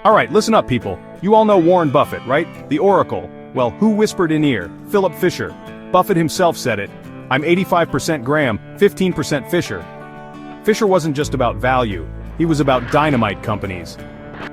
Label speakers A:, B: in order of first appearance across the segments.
A: Alright, listen up people. You all know Warren Buffett, right? The Oracle. Well, who whispered in ear? Philip Fisher. Buffett himself said it. I'm 85% Graham, 15% Fisher. Fisher wasn't just about value, he was about dynamite companies.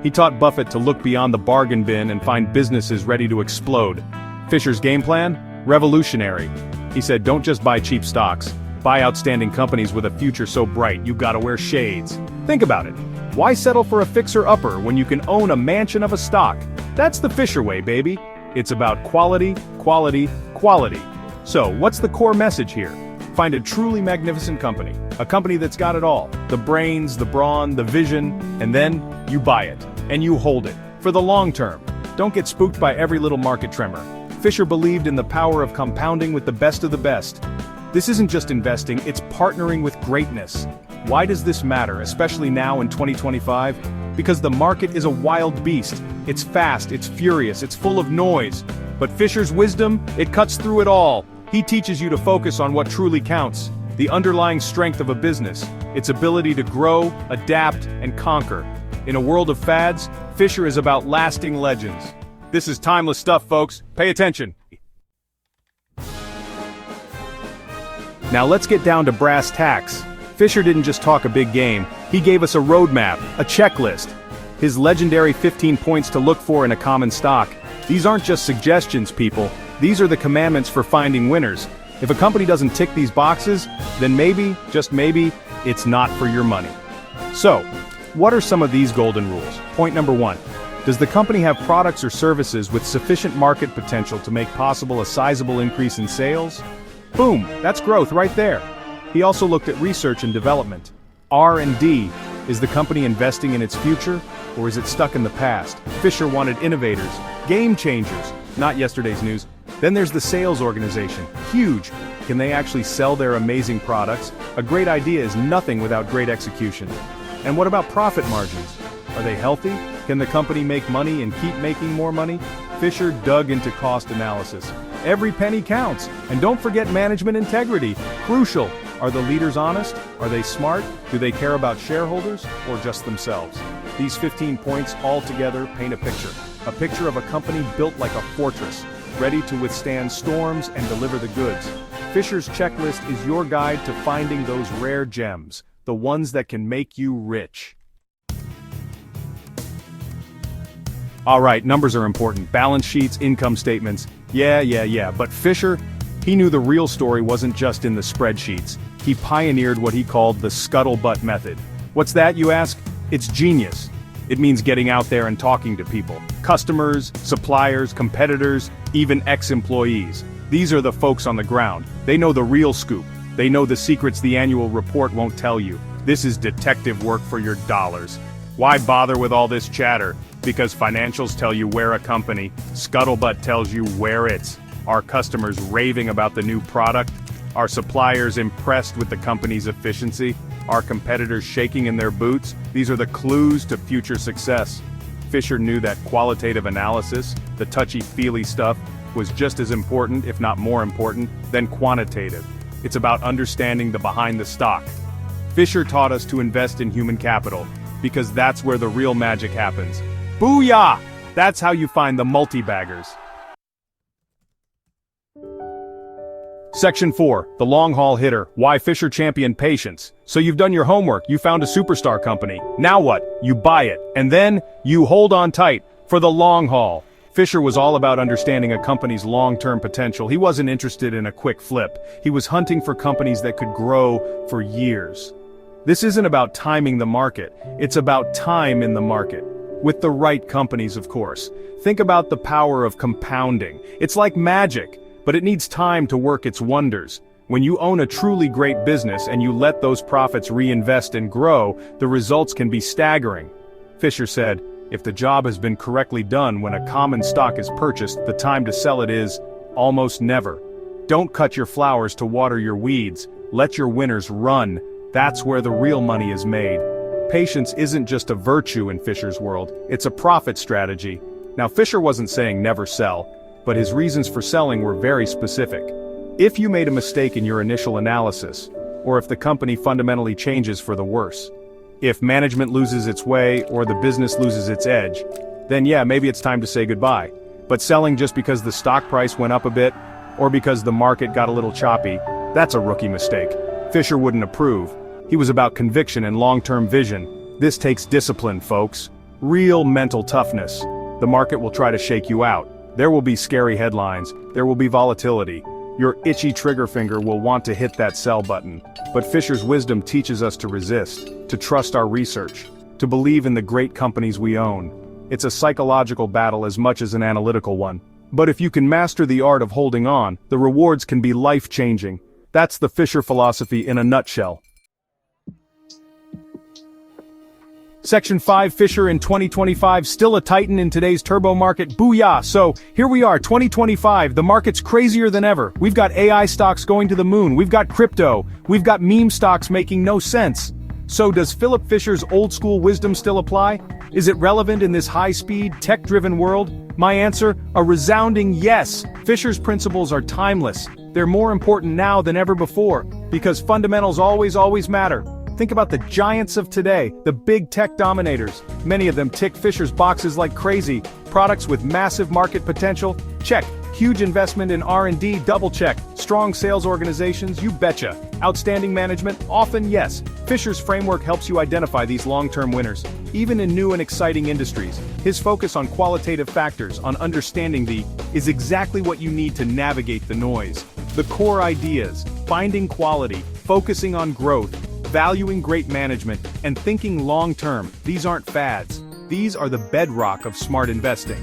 A: He taught Buffett to look beyond the bargain bin and find businesses ready to explode. Fisher's game plan? Revolutionary. He said, don't just buy cheap stocks. Buy outstanding companies with a future so bright you gotta wear shades. Think about it. Why settle for a fixer-upper when you can own a mansion of a stock? That's the Fisher way, baby. It's about quality, quality, quality. So, what's the core message here? Find a truly magnificent company. A company that's got it all. The brains, the brawn, the vision, and then you buy it. And you hold it. For the long term. Don't get spooked by every little market tremor. Fisher believed in the power of compounding with the best of the best. This isn't just investing, it's partnering with greatness. Why does this matter, especially now in 2025? Because the market is a wild beast. It's fast, it's furious, it's full of noise. But Fisher's wisdom, it cuts through it all. He teaches you to focus on what truly counts, the underlying strength of a business, its ability to grow, adapt, and conquer. In a world of fads, Fisher is about lasting legends. This is timeless stuff, folks. Pay attention. Now let's get down to brass tacks. Fisher didn't just talk a big game, he gave us a roadmap, a checklist. His legendary 15 points to look for in a common stock. These aren't just suggestions, people. These are the commandments for finding winners. If a company doesn't tick these boxes, then maybe, just maybe, it's not for your money. So, what are some of these golden rules? Point number 1. Does the company have products or services with sufficient market potential to make possible a sizable increase in sales? Boom, that's growth right there. He also looked at research and development. R&D. Is the company investing in its future, or is it stuck in the past? Fisher wanted innovators, game changers, not yesterday's news. Then there's the sales organization. Huge. Can they actually sell their amazing products? A great idea is nothing without great execution. And what about profit margins? Are they healthy? Can the company make money and keep making more money? Fisher dug into cost analysis. Every penny counts. And don't forget management integrity. Crucial. Are the leaders honest? Are they smart? Do they care about shareholders or just themselves? These 15 points all together paint a picture. A picture of a company built like a fortress, ready to withstand storms and deliver the goods. Fisher's checklist is your guide to finding those rare gems, the ones that can make you rich. Alright, numbers are important. Balance sheets, income statements. Yeah, but Fisher, he knew the real story wasn't just in the spreadsheets. He pioneered what he called the scuttlebutt method. What's that, you ask? It's genius. It means getting out there and talking to people. Customers, suppliers, competitors, even ex-employees. These are the folks on the ground. They know the real scoop. They know the secrets the annual report won't tell you. This is detective work for your dollars. Why bother with all this chatter? Because financials tell you where a company, scuttlebutt tells you where it's. Are customers raving about the new product? Are suppliers impressed with the company's efficiency? Are competitors shaking in their boots? These are the clues to future success. Fisher knew that qualitative analysis, the touchy-feely stuff, was just as important, if not more important, than quantitative. It's about understanding the behind the stock. Fisher taught us to invest in human capital, because that's where the real magic happens. Booyah! That's how you find the multi-baggers. Section 4, the long-haul hitter, why Fisher championed patience. So you've done your homework, you found a superstar company. Now what? You buy it, and then, you hold on tight, for the long haul. Fisher was all about understanding a company's long-term potential. He wasn't interested in a quick flip. He was hunting for companies that could grow for years. This isn't about timing the market, it's about time in the market. With the right companies, of course. Think about the power of compounding. It's like magic. But it needs time to work its wonders. When you own a truly great business and you let those profits reinvest and grow, the results can be staggering. Fisher said, if the job has been correctly done when a common stock is purchased, the time to sell it is almost never. Don't cut your flowers to water your weeds. Let your winners run. That's where the real money is made. Patience isn't just a virtue in Fisher's world, it's a profit strategy. Now Fisher wasn't saying never sell, but his reasons for selling were very specific. If you made a mistake in your initial analysis, or if the company fundamentally changes for the worse, If management loses its way or the business loses its edge, then yeah, maybe it's time to say goodbye. But selling just because the stock price went up a bit, or because the market got a little choppy, that's a rookie mistake. Fisher wouldn't approve. He was about conviction and long-term vision. This takes discipline, folks. Real mental toughness. The market will try to shake you out. There will be scary headlines. There will be volatility. Your itchy trigger finger will want to hit that sell button. But Fisher's wisdom teaches us to resist, to trust our research, to believe in the great companies we own. It's a psychological battle as much as an analytical one. But if you can master the art of holding on, the rewards can be life-changing. That's the Fisher philosophy in a nutshell. Section 5, Fisher in 2025, still a titan in today's turbo market, booyah! So, here we are, 2025, the market's crazier than ever. We've got AI stocks going to the moon, we've got crypto, we've got meme stocks making no sense. So does Philip Fisher's old-school wisdom still apply? Is it relevant in this high-speed, tech-driven world? My answer, a resounding yes. Fisher's principles are timeless. They're more important now than ever before, because fundamentals always matter. Think about the giants of today, the big tech dominators. Many of them tick Fisher's boxes like crazy. Products with massive market potential? Check. Huge investment in R&D? Double check. Strong sales organizations? You betcha. Outstanding management? Often yes. Fisher's framework helps you identify these long-term winners, even in new and exciting industries. His focus on qualitative factors, on understanding the, is exactly what you need to navigate the noise. The core ideas, finding quality, focusing on growth, valuing great management, and thinking long-term, these aren't fads. These are the bedrock of smart investing.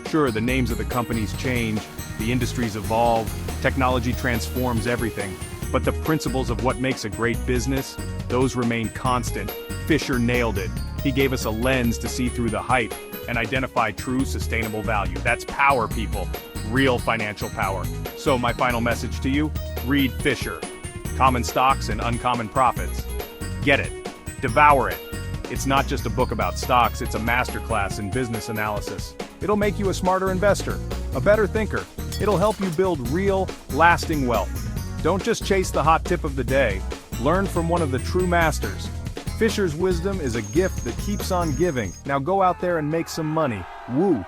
A: Sure, the names of the companies change, the industries evolve, technology transforms everything, but the principles of what makes a great business, those remain constant. Fisher nailed it. He gave us a lens to see through the hype and identify true sustainable value. That's power, people. Real financial power. So my final message to you, read Fisher. Common Stocks and Uncommon Profits. Get it. Devour it. It's not just a book about stocks, it's a masterclass in business analysis. It'll make you a smarter investor, a better thinker. It'll help you build real, lasting wealth. Don't just chase the hot tip of the day. Learn from one of the true masters. Fisher's wisdom is a gift that keeps on giving. Now go out there and make some money. Woo!